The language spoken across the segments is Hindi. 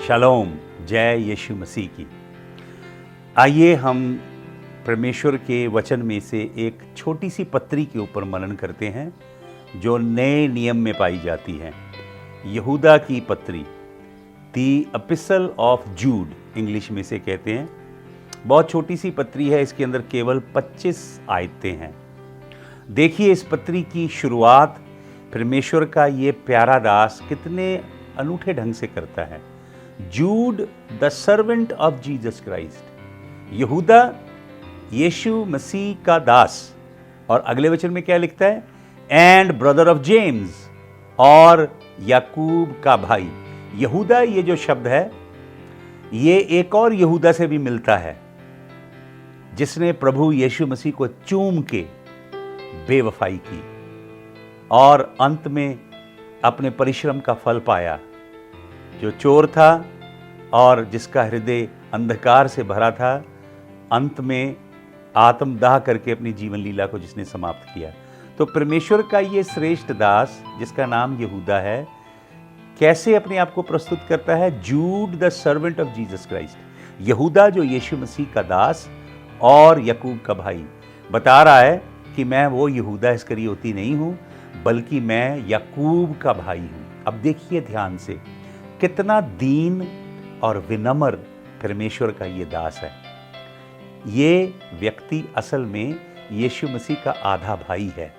शालोम, जय यीशु मसीह की। आइए हम परमेश्वर के वचन में से एक छोटी सी पत्री के ऊपर मनन करते हैं जो नए नियम में पाई जाती है। यहूदा की पत्री, दी एपिस्टल ऑफ जूड इंग्लिश में से कहते हैं। बहुत छोटी सी पत्री है, इसके अंदर केवल 25 आयतें हैं। देखिए इस पत्री की शुरुआत परमेश्वर का ये प्यारा दास कितने अनूठे ढंग से करता है। Jude the servant of Jesus Christ, यहूदा यीशु मसीह का दास। और अगले वचन में क्या लिखता है? एंड ब्रदर ऑफ जेम्स, और याकूब का भाई। यहूदा ये जो शब्द है ये एक और यहूदा से भी मिलता है जिसने प्रभु यीशु मसीह को चूम के बेवफाई की और अंत में अपने परिश्रम का फल पाया। जो चोर था और जिसका हृदय अंधकार से भरा था, अंत में आत्मदाह करके अपनी जीवन लीला को जिसने समाप्त किया। तो परमेश्वर का ये श्रेष्ठ दास जिसका नाम यहूदा है, कैसे अपने आप को प्रस्तुत करता है? Jude the servant of Jesus Christ. यहूदा जो यीशु मसीह का दास और याकूब का भाई, बता रहा है कि मैं वो यहूदा इस्करियोती नहीं हूं, बल्कि मैं याकूब का भाई हूं। अब देखिए ध्यान से, कितना दीन और विनम्र परमेश्वर का ये दास है। ये व्यक्ति असल में यीशु मसीह का आधा भाई है।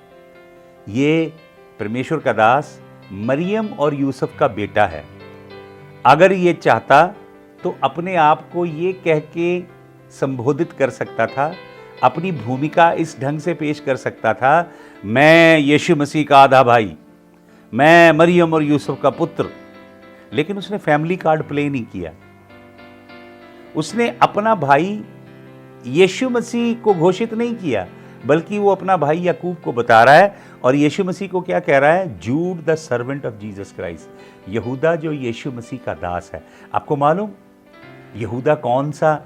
ये परमेश्वर का दास मरियम और यूसुफ का बेटा है। अगर ये चाहता तो अपने आप को ये कह के संबोधित कर सकता था, अपनी भूमिका इस ढंग से पेश कर सकता था, मैं यीशु मसीह का आधा भाई, मैं मरियम और यूसुफ का पुत्र। लेकिन उसने फैमिली कार्ड प्ले नहीं किया। उसने अपना भाई यीशु मसीह को घोषित नहीं किया, बल्कि वो अपना भाई याकूब को बता रहा है। और यीशु मसीह को क्या कह रहा है? Jude the servant of Jesus Christ, यहूदा जो यीशु मसीह का दास है। आपको मालूम यहूदा कौन सा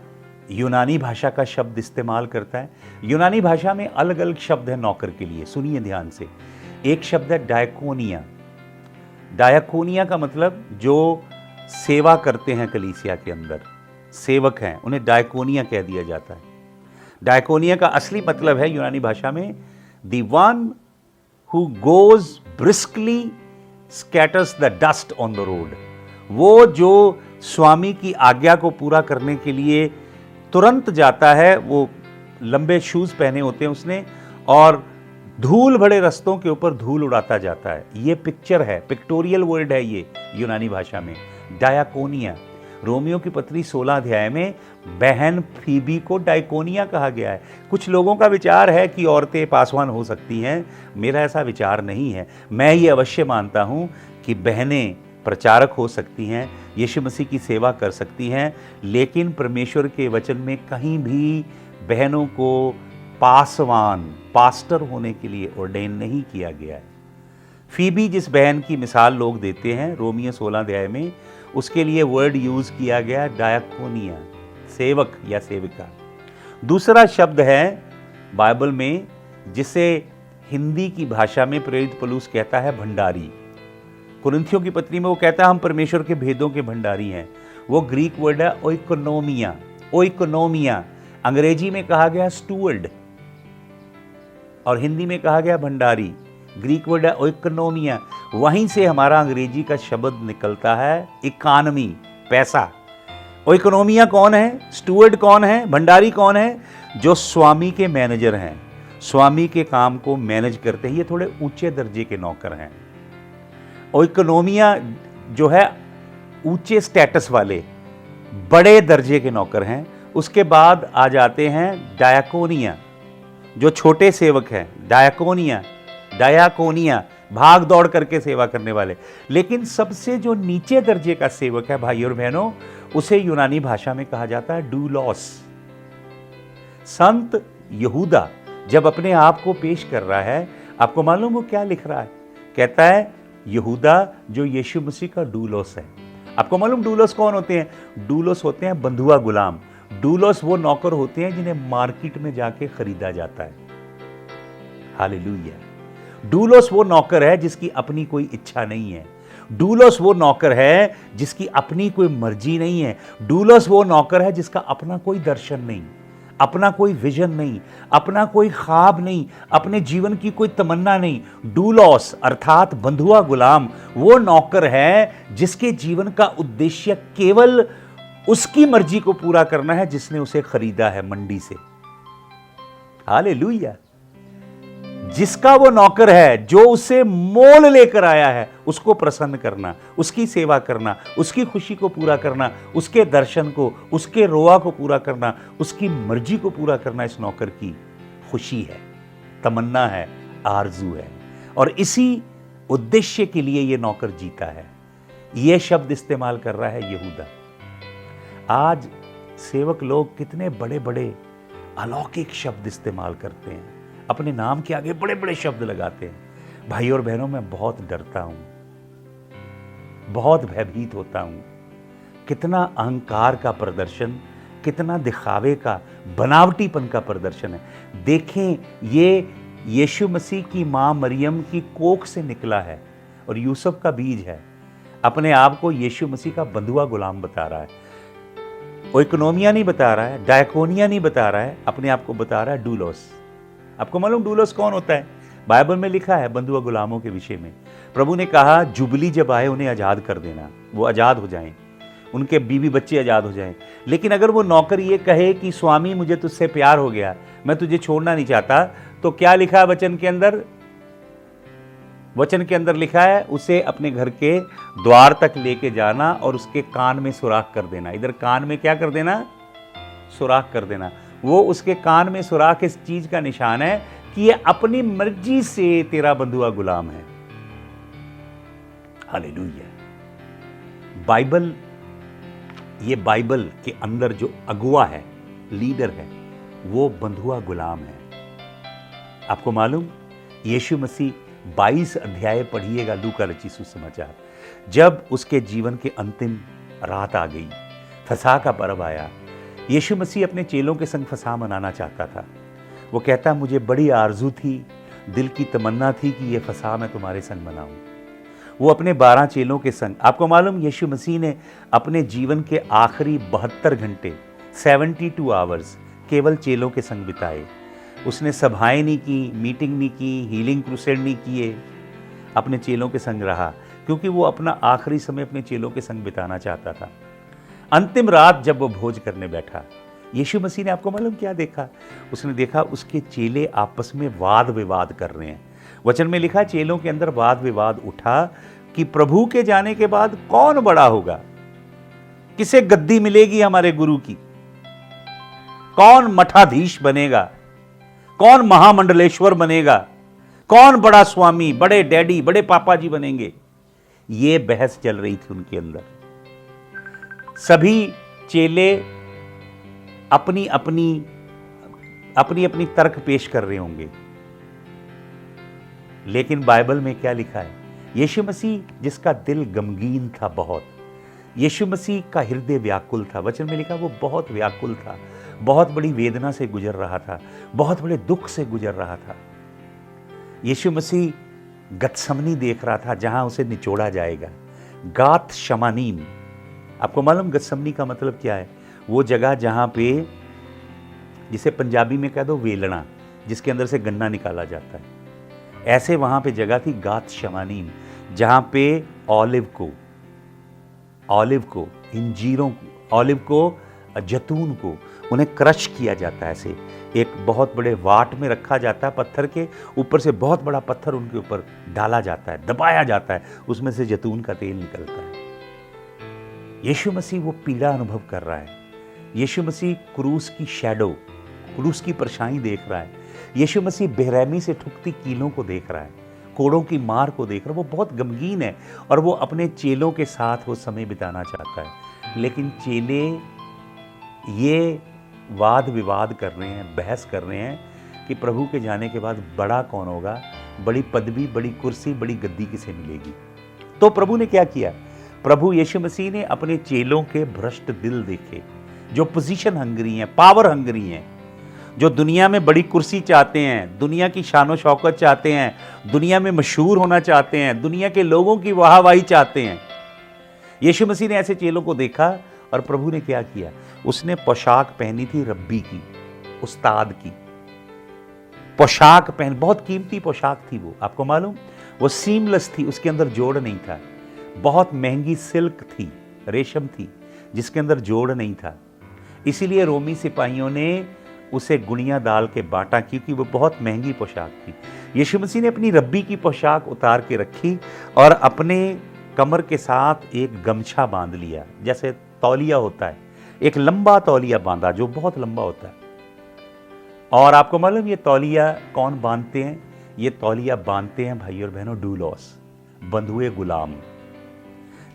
यूनानी भाषा का शब्द इस्तेमाल करता है? यूनानी भाषा में अलग अलग शब्द है नौकर के लिए। सुनिए ध्यान से। एक शब्द है डायकोनिया। डायकोनिया का मतलब जो सेवा करते हैं कलीसिया के अंदर, सेवक हैं, उन्हें डायकोनिया कह दिया जाता है। डायकोनिया का असली मतलब है यूनानी भाषा में the one who goes briskly scatters the dust on the road. वो जो स्वामी की आज्ञा को पूरा करने के लिए तुरंत जाता है। वो लंबे शूज पहने होते हैं उसने, और धूल भरे रस्तों के ऊपर धूल उड़ाता जाता है। ये पिक्चर है, पिक्टोरियल वर्ड है ये यूनानी भाषा में, डायकोनिया। रोमियो की पत्री 16 अध्याय में बहन फीबी को डायकोनिया कहा गया है। कुछ लोगों का विचार है कि औरतें पासवान हो सकती हैं। मेरा ऐसा विचार नहीं है। मैं ये अवश्य मानता हूँ कि बहनें प्रचारक हो सकती हैं, यीशु मसीह की सेवा कर सकती हैं, लेकिन परमेश्वर के वचन में कहीं भी बहनों को पासवान, पास्टर होने के लिए ऑर्डेन नहीं किया गया है। फीबी जिस बहन की मिसाल लोग देते हैं रोमियो 16 अध्याय में, उसके लिए वर्ड यूज किया गया डायकोनिया, सेवक या सेविका। दूसरा शब्द है बाइबल में जिसे हिंदी की भाषा में प्रेरित पौलुस कहता है भंडारी। कुरिन्थियों की पत्री में वो कहता है हम परमेश्वर के भेदों के भंडारी हैं। वो ग्रीक वर्ड है ओइकोनोमिया। ओइकोनोमिया अंग्रेजी में कहा गया स्टूवर्ड और हिंदी में कहा गया भंडारी। ग्रीक वर्ड है ओइकोनोमिया। वहीं से हमारा अंग्रेजी का शब्द निकलता है इकोनॉमी, पैसा। ओइकोनोमिया कौन है? स्टूवर्ड कौन है? भंडारी कौन है? जो स्वामी के मैनेजर हैं, स्वामी के काम को मैनेज करते हैं। ये थोड़े ऊंचे दर्जे के नौकर हैं। ओइकोनोमिया जो है ऊंचे स्टेटस वाले, बड़े दर्जे के नौकर हैं। उसके बाद आ जाते हैं डायकोनिया, जो छोटे सेवक हैं। डायकोनिया, डायकोनिया भाग दौड़ करके सेवा करने वाले। लेकिन सबसे जो नीचे दर्जे का सेवक है भाई और बहनों, उसे यूनानी भाषा में कहा जाता है डूलोस। संत यहूदा जब अपने आप को पेश कर रहा है, आपको मालूम वो क्या लिख रहा है? कहता है यहूदा जो यीशु मसीह का डूलोस है। आपको मालूम डूलोस कौन होते हैं? डूलोस होते हैं बंधुआ गुलाम। डूलोस वो नौकर होते हैं जिन्हें मार्केट में जाके खरीदा जाता है। हालेलुया। डूलोस वो नौकर है जिसकी अपनी कोई इच्छा नहीं है। डूलोस वो नौकर है जिसकी अपनी कोई मर्जी नहीं है। डूलोस वो नौकर है जिसका अपना कोई दर्शन नहीं, अपना कोई विजन नहीं, अपना कोई ख्वाब नहीं, अपने जीवन की कोई तमन्ना नहीं। डूलोस अर्थात बंधुआ गुलाम वो नौकर है जिसके जीवन का उद्देश्य केवल उसकी मर्जी को पूरा करना है जिसने उसे खरीदा है मंडी से। हालेलुया। जिसका वो नौकर है जो उसे मोल लेकर आया है, उसको प्रसन्न करना, उसकी सेवा करना, उसकी खुशी को पूरा करना, उसके दर्शन को, उसके रोआ को पूरा करना, उसकी मर्जी को पूरा करना इस नौकर की खुशी है, तमन्ना है, आरजू है। और इसी उद्देश्य के लिए ये नौकर जीता है। ये शब्द इस्तेमाल कर रहा है यहूदा। आज सेवक लोग कितने बड़े बड़े अलौकिक शब्द इस्तेमाल करते हैं, अपने नाम के आगे बड़े बड़े शब्द लगाते हैं। भाई और बहनों, मैं बहुत डरता हूं, बहुत भयभीत होता हूं। कितना अहंकार का प्रदर्शन, कितना दिखावे का, बनावटीपन का प्रदर्शन है। देखें, ये यीशु मसीह की मां मरियम की कोख से निकला है और यूसुफ का बीज है। अपने आप को यीशु मसीह का बंधुआ गुलाम बता रहा है। ओइकोनोमिया नहीं बता रहा है, डायकोनिया नहीं बता रहा है, अपने आप को बता रहा है डूलोस। आपको मालूम डूलोस कौन होता है? बाइबल में लिखा है बंधुआ गुलामों के विषय में। प्रभु ने कहा जुबली जब आए उन्हें आज़ाद कर देना, वो आज़ाद हो जाएं, उनके बीवी बच्चे आज़ाद हो जाएं। लेकिन अगर वो नौकर ये कहे कि स्वामी मुझे तुझसे प्यार हो गया, मैं तुझे छोड़ना नहीं चाहता, तो क्या लिखा है वचन के अंदर? वचन के अंदर लिखा है उसे अपने घर के द्वार तक लेके जाना और उसके कान में सुराख कर देना। इधर कान में क्या कर देना? सुराख कर देना। वो उसके कान में सुराख इस चीज का निशान है कि ये अपनी मर्जी से तेरा बंधुआ गुलाम है। हालेलुया। बाइबल, ये बाइबल के अंदर जो अगुआ है, लीडर है, वो बंधुआ गुलाम है। आपको मालूम, यीशु मसीह 22 अध्याय पढ़िएगा लूका रचित सुसमाचार। जब उसके जीवन के अंतिम रात आ गई, फसह का पर्व आया, यीशु मसीह अपने चेलों के संग फसह मनाना चाहता था। वो कहता, मुझे बड़ी आरजू थी, दिल की तमन्ना थी कि ये फसह मैं तुम्हारे संग मनाऊं। वो अपने 12 चेलों के संग, आपको मालूम यीशु मसीह ने अपने जीवन के आखिरी 72 घंटे 72 आवर्स केवल चेलों के संग बिताए। उसने सभाएं नहीं की, मीटिंग नहीं की, हीलिंग क्रूसेड नहीं किए, अपने चेलों के संग रहा, क्योंकि वो अपना आखिरी समय अपने चेलों के संग बिताना चाहता था। अंतिम रात जब वो भोज करने बैठा, यीशु मसीह ने, आपको मालूम क्या देखा? उसने देखा उसके चेले आपस में वाद विवाद कर रहे हैं। वचन में लिखा, चेलों के अंदर वाद विवाद उठा कि प्रभु के जाने के बाद कौन बड़ा होगा, किसे गद्दी मिलेगी हमारे गुरु की, कौन मठाधीश बनेगा, कौन महामंडलेश्वर बनेगा, कौन बड़ा स्वामी, बड़े डैडी, बड़े पापा जी बनेंगे। ये बहस चल रही थी उनके अंदर। सभी चेले अपनी अपनी तर्क पेश कर रहे होंगे, लेकिन बाइबल में क्या लिखा है? यीशु मसीह जिसका दिल गमगीन था बहुत, यीशु मसीह का हृदय व्याकुल था। वचन में लिखा वो बहुत व्याकुल था, बहुत बड़ी वेदना से गुजर रहा था, बहुत बड़े दुख से गुजर रहा था। यीशु मसीह गतसमनी देख रहा था जहां उसे निचोड़ा जाएगा। गात शमानीम, आपको मालूम गतसमनी का मतलब क्या है? वो जगह जहां पे, जिसे पंजाबी में कह दो वेलना, जिसके अंदर से गन्ना निकाला जाता है, ऐसे वहां पे जगह थी गात शमानीम, जहां पे ऑलिव को, इंजीरों को, ऑलिव को, जैतून को, उन्हें क्रश किया जाता है। ऐसे एक बहुत बड़े वाट में रखा जाता है, पत्थर के ऊपर से बहुत बड़ा पत्थर उनके ऊपर डाला जाता है, दबाया जाता है, उसमें से जैतून का तेल निकलता है। यीशु मसीह वो पीड़ा अनुभव कर रहा है। यीशु मसीह क्रूस की शैडो, क्रूस की परछाई देख रहा है। यीशु मसीह बेरहमी से ठुकती कीलों को देख रहा है, कोड़ों की मार को देख रहा है। वो बहुत गमगीन है और वो अपने चेलों के साथ वो समय बिताना चाहता है। लेकिन चेले ये वाद विवाद कर रहे हैं, बहस कर रहे हैं कि प्रभु के जाने के बाद बड़ा कौन होगा, बड़ी पदवी, बड़ी कुर्सी, बड़ी गद्दी किसे मिलेगी। तो प्रभु ने क्या किया? प्रभु यीशु मसीह ने अपने चेलों के भ्रष्ट दिल देखे, जो पोजीशन हंगरी हैं, पावर हंगरी हैं, जो दुनिया में बड़ी कुर्सी चाहते हैं, दुनिया की शानो शौकत चाहते हैं, दुनिया में मशहूर होना चाहते हैं, दुनिया के लोगों की वाहवाही चाहते हैं। यीशु मसीह ने ऐसे चेलों को देखा और प्रभु ने क्या किया, उसने पोशाक पहनी थी रब्बी की, उस्ताद की पोशाक पहन, बहुत कीमती पोशाक थी वो, आपको मालूम, वो सीमलेस थी, उसके अंदर जोड़ नहीं था। बहुत महंगी सिल्क थी, रेशम थी, जिसके अंदर जोड़ नहीं था। इसीलिए रोमी सिपाहियों ने उसे गुणिया डाल के बांटा, क्योंकि वो बहुत महंगी पोशाक थी। यीशु मसीह ने अपनी रब्बी की पोशाक उतार के रखी और अपने कमर के साथ एक गमछा बांध लिया, जैसे तौलिया होता है, एक लंबा तौलिया बांधा जो बहुत लंबा होता है। और आपको मालूम ये तौलिया कौन बांधते हैं? ये तौलिया बांधते हैं भाई और बहनों डूलॉस, बंधुए गुलाम,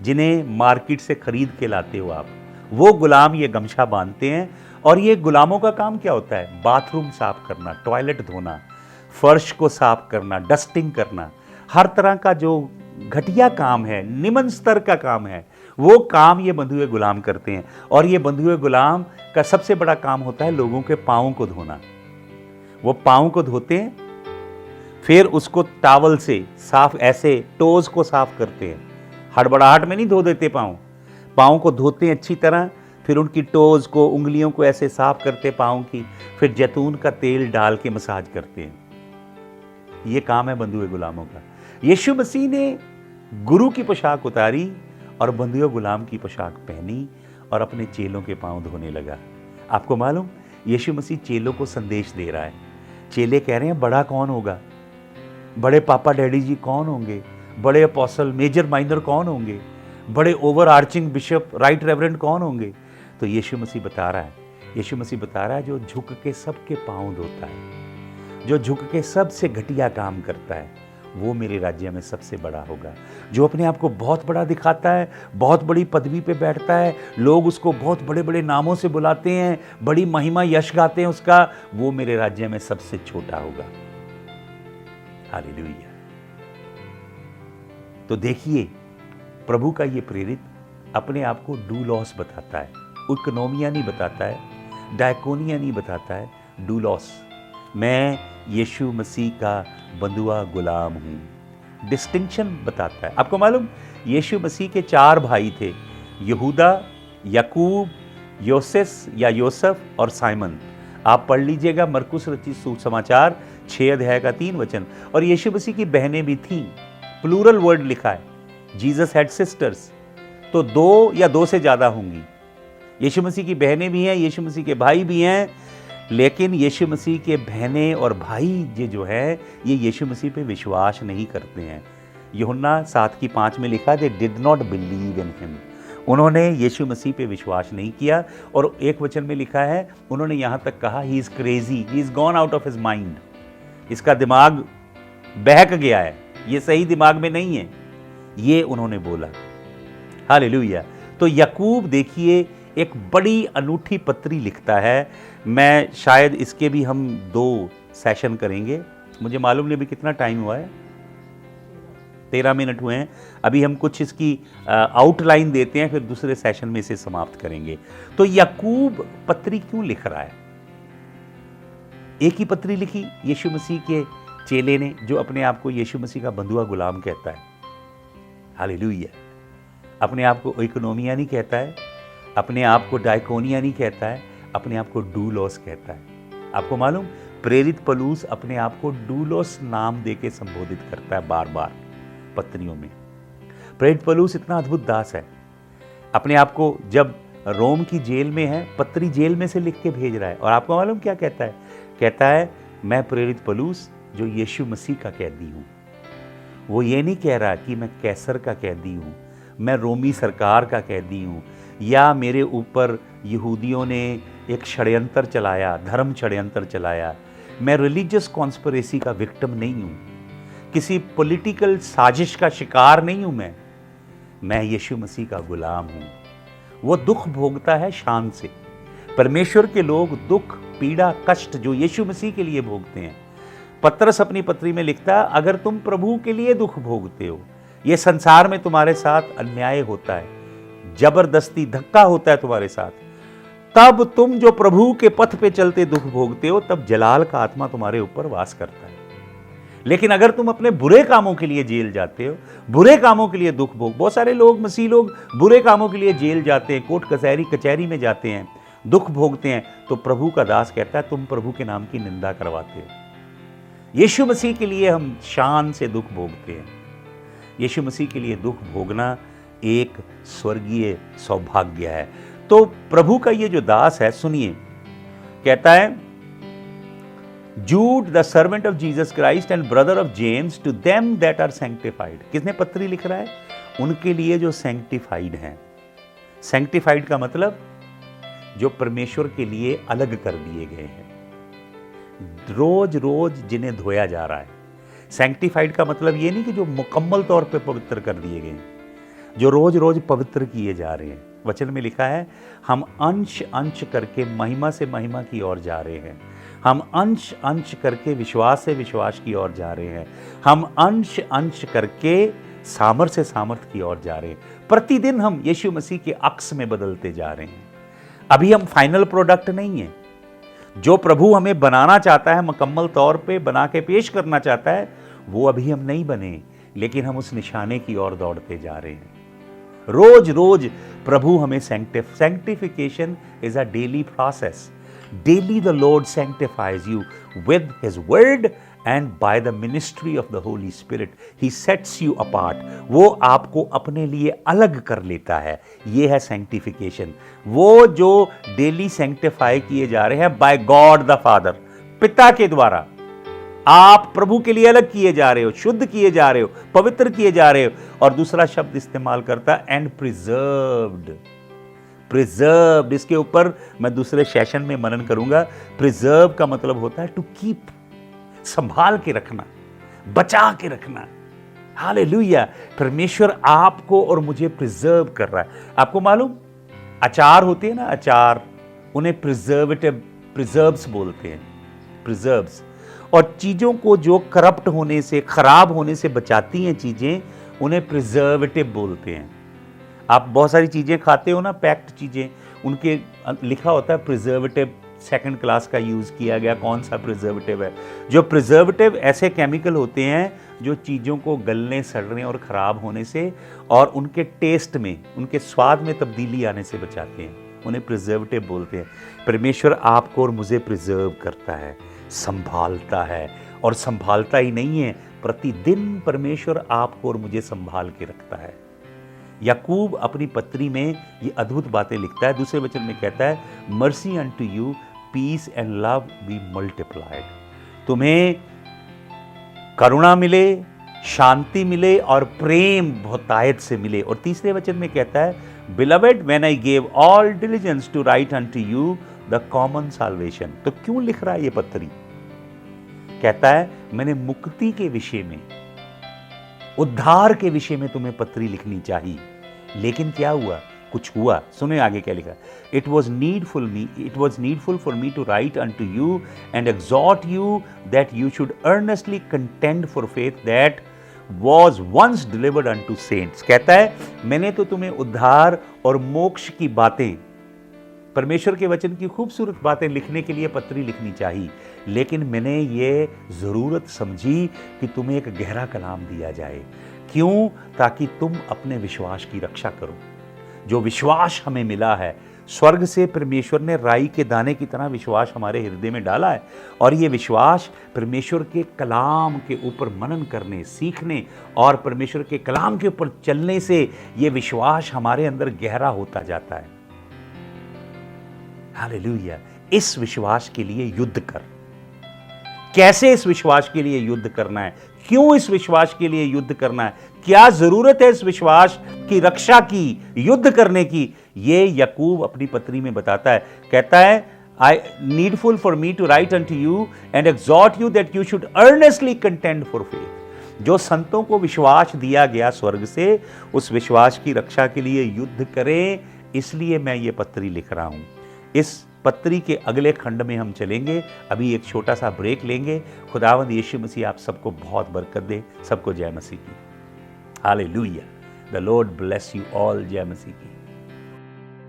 जिन्हें मार्केट से खरीद के लाते हो आप, वो गुलाम ये गमछा बांधते हैं। और ये गुलामों का काम क्या होता है? बाथरूम साफ करना, टॉयलेट धोना, फर्श को साफ करना, डस्टिंग करना, हर तरह का जो घटिया काम है, निम्न स्तर का काम है, वो काम ये बंधुए गुलाम करते हैं। और ये बंधुए गुलाम का सबसे बड़ा काम होता है लोगों के पाँवों को धोना। वो पाँव को धोते हैं, फिर उसको टावल से साफ, ऐसे टोज को साफ करते हैं, हड़बड़ाहट में नहीं धो देते पाँव, पाँव को धोते हैं अच्छी तरह, फिर उनकी टोज को, उंगलियों को ऐसे साफ करते पाँव की, फिर जैतून का तेल डाल के मसाज करते हैं। ये काम है बंधुए गुलामों का। यीशु मसीह ने गुरु की पोशाक उतारी और बंधुए गुलाम की पोशाक पहनी और अपने चेलों के पाँव धोने लगा। आपको मालूम, यीशु मसीह चेलों को संदेश दे रहा है। चेले कह रहे हैं बड़ा कौन होगा, बड़े पापा डैडी जी कौन होंगे, बड़े अपोस्टल, मेजर माइनर कौन होंगे, बड़े over arching bishop, right reverend कौन होंगे? तो यीशु मसीह बता रहा है, यीशु मसीह बता रहा है जो झुक के सबके पाँव धोता है, जो झुक के सबसे घटिया काम करता है, वो मेरे राज्य में सबसे बड़ा होगा। जो अपने आप को बहुत बड़ा दिखाता है, बहुत बड़ी पदवी पे बैठता है, लोग उसको बहुत बड़े बड़े नामों से बुलाते हैं, बड़ी महिमा यश गाते हैं उसका, वो मेरे राज्य में सबसे छोटा होगा। हालेलुया। तो देखिए, प्रभु का ये प्रेरित अपने आप को डूलॉस बताता है, इकोनोमिया नहीं बताता है, डायकोनिया नहीं बताता है, डूलॉस। मैं यीशु मसीह का बंधुआ गुलाम हूं, डिस्टिंक्शन बताता है। आपको मालूम, यीशु मसीह के 4 भाई थे, यहूदा, याकूब, योसेस या योसफ और साइमन। आप पढ़ लीजिएगा मरकुस रचित सुसमाचार 6 अध्याय का 3 वचन। और यीशु मसीह की बहनें भी थीं, प्लूरल वर्ड लिखा है, जीसस हैड सिस्टर्स, तो 2 या 2 से ज़्यादा होंगी। यीशु मसीह की बहनें भी हैं, यीशु मसीह के भाई भी हैं, लेकिन यीशु मसीह के बहनें और भाई ये जो है, ये यीशु मसीह पे विश्वास नहीं करते हैं। यूहन्ना 7:5 में लिखा, they did not believe in him, उन्होंने यीशु मसीह पे विश्वास नहीं किया। और एक वचन में लिखा है, उन्होंने यहाँ तक कहा, he is crazy, he is gone out of his mind, इसका दिमाग बहक गया है, ये सही दिमाग में नहीं है, ये उन्होंने बोला। हालेलुया। तो याकूब देखिए एक बड़ी अनूठी पत्री लिखता है। मैं शायद इसके भी हम 2 सेशन करेंगे, मुझे मालूम नहीं अभी कितना टाइम हुआ है, 13 मिनट हुए हैं। अभी हम कुछ इसकी आउटलाइन देते हैं, फिर दूसरे सेशन में इसे समाप्त करेंगे। तो याकूब पत्री क्यों लिख रहा है? एक ही पत्री लिखी यीशु मसीह के चेले ने, जो अपने आप को यीशु मसीह का बंधुआ गुलाम कहता है। हालेलुया। अपने आप को इकोनोमिया नहीं कहता है, अपने आप को डायकोनिया नहीं कहता है, अपने आप को डूलॉस कहता है। आपको मालूम, प्रेरित पौलुस अपने आप को डूलॉस नाम देके संबोधित करता है बार बार पत्रियों में। प्रेरित पौलुस इतना अद्भुत दास है, अपने आप को जब रोम की जेल में है, पत्री जेल में से लिख के भेज रहा है। और आपको मालूम क्या कहता है? कहता है, मैं प्रेरित पौलुस जो यीशु मसीह का कैदी हूँ। वो ये नहीं कह रहा कि मैं कैसर का कैदी हूँ, मैं रोमी सरकार का कैदी हूँ, या मेरे ऊपर यहूदियों ने एक षड्यंत्र चलाया, धर्म षड्यंत्र चलाया। मैं रिलीजियस कॉन्स्पिरेसी का विक्टिम नहीं हूँ, किसी पॉलिटिकल साजिश का शिकार नहीं हूँ। मैं यीशु मसीह का गुलाम हूँ। वो दुख भोगता है शान से। परमेश्वर के लोग दुख, पीड़ा, कष्ट जो यीशु मसीह के लिए भोगते हैं, पतरस अपनी पत्री में लिखता, अगर तुम प्रभु के लिए दुख भोगते हो, ये संसार में तुम्हारे साथ अन्याय होता है, जबरदस्ती धक्का होता है तुम्हारे साथ, तब तुम जो प्रभु के पथ पे चलते दुख भोगते हो, तब जलाल का आत्मा तुम्हारे ऊपर वास करता है। लेकिन अगर तुम अपने बुरे कामों के लिए जेल जाते हो, बुरे कामों के लिए दुख भोग, बहुत सारे लोग, मसीह लोग बुरे कामों के लिए जेल जाते हैं, कोर्ट कचहरी में जाते हैं, दुख भोगते हैं, तो प्रभु का दास कहता है तुम प्रभु के नाम की निंदा करवाते हो। यीशु मसीह के लिए हम शान से दुख भोगते हैं। यीशु मसीह के लिए दुख भोगना एक स्वर्गीय सौभाग्य है। तो प्रभु का ये जो दास है, सुनिए, कहता है, Jude the servant of Jesus Christ and brother of James, to them that are sanctified. किसने पत्री लिख रहा है? उनके लिए जो सैंक्टिफाइड हैं। सैंक्टिफाइड का मतलब जो परमेश्वर के लिए अलग कर दिए गए हैं, रोज रोज जिन्हें धोया जा रहा है। सैंक्टिफाइड का मतलब ये नहीं कि जो मुकम्मल तौर पे पवित्र कर दिए गए, जो रोज रोज पवित्र किए जा रहे हैं। वचन में लिखा है हम अंश अंश करके महिमा से महिमा की ओर जा रहे हैं, हम अंश अंश करके विश्वास से विश्वास की ओर जा रहे हैं, हम अंश अंश करके सामर्थ से सामर्थ की ओर जा रहे हैं। प्रतिदिन हम यीशु मसीह के अक्स में बदलते जा रहे हैं। अभी हम फाइनल प्रोडक्ट नहीं है। जो प्रभु हमें बनाना चाहता है, मुकम्मल तौर पे बना के पेश करना चाहता है, वो अभी हम नहीं बने, लेकिन हम उस निशाने की ओर दौड़ते जा रहे हैं। रोज रोज प्रभु हमें sanctification is a daily process. Daily the Lord sanctifies you with his word and by the ministry of the Holy Spirit he sets you apart. वो आपको अपने लिए अलग कर लेता है। ये है सैंक्टिफिकेशन। वो जो डेली सैंक्टिफाई किए जा रहे हैं बाय गॉड द फादर, पिता के द्वारा। आप प्रभु के लिए अलग किए जा रहे हो, शुद्ध किए जा रहे हो, पवित्र किए जा रहे हो। और दूसरा शब्द इस्तेमाल करता है एंड प्रिजर्व्ड। प्रिजर्व्ड, इसके ऊपर मैं दूसरे सेशन में मनन करूंगा। प्रिजर्व का मतलब होता है टू कीप, संभाल के रखना, बचा के रखना। हालेलुया। परमेश्वर आपको और मुझे प्रिजर्व कर रहा है। आपको मालूम, अचार होते हैं ना, अचार, उन्हें प्रिजर्व्स बोलते हैं, प्रिजर्व्स। और चीजों को जो करप्ट होने से, खराब होने से बचाती हैं चीजें, उन्हें प्रिजर्वेटिव बोलते हैं। आप बहुत सारी चीजें खाते हो ना, पैक्ड चीजें, उनके लिखा होता है प्रिजर्वेटिव, सेकंड क्लास का यूज किया गया। कौन सा प्रिजर्वेटिव है? जो प्रिजर्वेटिव ऐसे केमिकल होते हैं जो चीजों को गलने, सड़ने और खराब होने से और उनके टेस्ट में, उनके स्वाद में तब्दीली आने से बचाते हैं, उन्हें प्रिजर्वेटिव बोलते हैं। परमेश्वर आपको और मुझे प्रिजर्व करता है, संभालता है। और संभालता ही नहीं है, प्रतिदिन परमेश्वर आपको और मुझे संभाल के रखता है। याकूब अपनी पत्री में ये अद्भुत बातें लिखता है। दूसरे वचन में कहता है, mercy unto you, peace and love be multiplied. तुम्हें करुणा मिले, शांति मिले और प्रेम बहुतायत से मिले। और तीसरे वचन में कहता है, beloved when I gave all diligence to write unto you the common salvation. तो क्यों लिख रहा है ये पत्री? कहता है मैंने मुक्ति के विषय में, उद्धार के विषय में तुम्हें पत्री लिखनी चाहिए। लेकिन क्या हुआ? कुछ हुआ। सुने आगे क्या लिखा। It was needful for me to write unto you and exhort you that you should earnestly contend for faith that was once delivered unto saints. कहता है मैंने तो तुम्हें उद्धार और मोक्ष की बातें, परमेश्वर के वचन की खूबसूरत बातें लिखने के लिए पत्री लिखनी चाहिए, लेकिन मैंने ये ज़रूरत समझी कि तुम्हें एक गहरा कलाम दिया जाए। क्यों? ताकि तुम अपने विश्वास की रक्षा करो। जो विश्वास हमें मिला है स्वर्ग से, परमेश्वर ने राई के दाने की तरह विश्वास हमारे हृदय में डाला है। और ये विश्वास परमेश्वर के कलाम के ऊपर मनन करने, सीखने और परमेश्वर के कलाम के ऊपर चलने से ये विश्वास हमारे अंदर गहरा होता जाता है। हालेलुया। इस विश्वास के लिए युद्ध कर। कैसे इस विश्वास के लिए युद्ध करना है? क्यों इस विश्वास के लिए युद्ध करना है? क्या जरूरत है इस विश्वास की रक्षा की, युद्ध करने की? ये याकूब अपनी पत्री में बताता है। कहता है I needful for me to write unto you and exhort you that you should earnestly contend for faith. जो संतों को विश्वास दिया गया स्वर्ग से, उस विश्वास की रक्षा के लिए युद्ध करें। इसलिए मैं ये पत्री लिख रहा हूं। इस पत्री के अगले खंड में हम चलेंगे। अभी एक छोटा सा ब्रेक लेंगे। खुदावंद यीशु मसीह आप सबको बहुत बरकत दे। सबको जय मसीह की। Hallelujah. The Lord bless you all. जय मसीह की।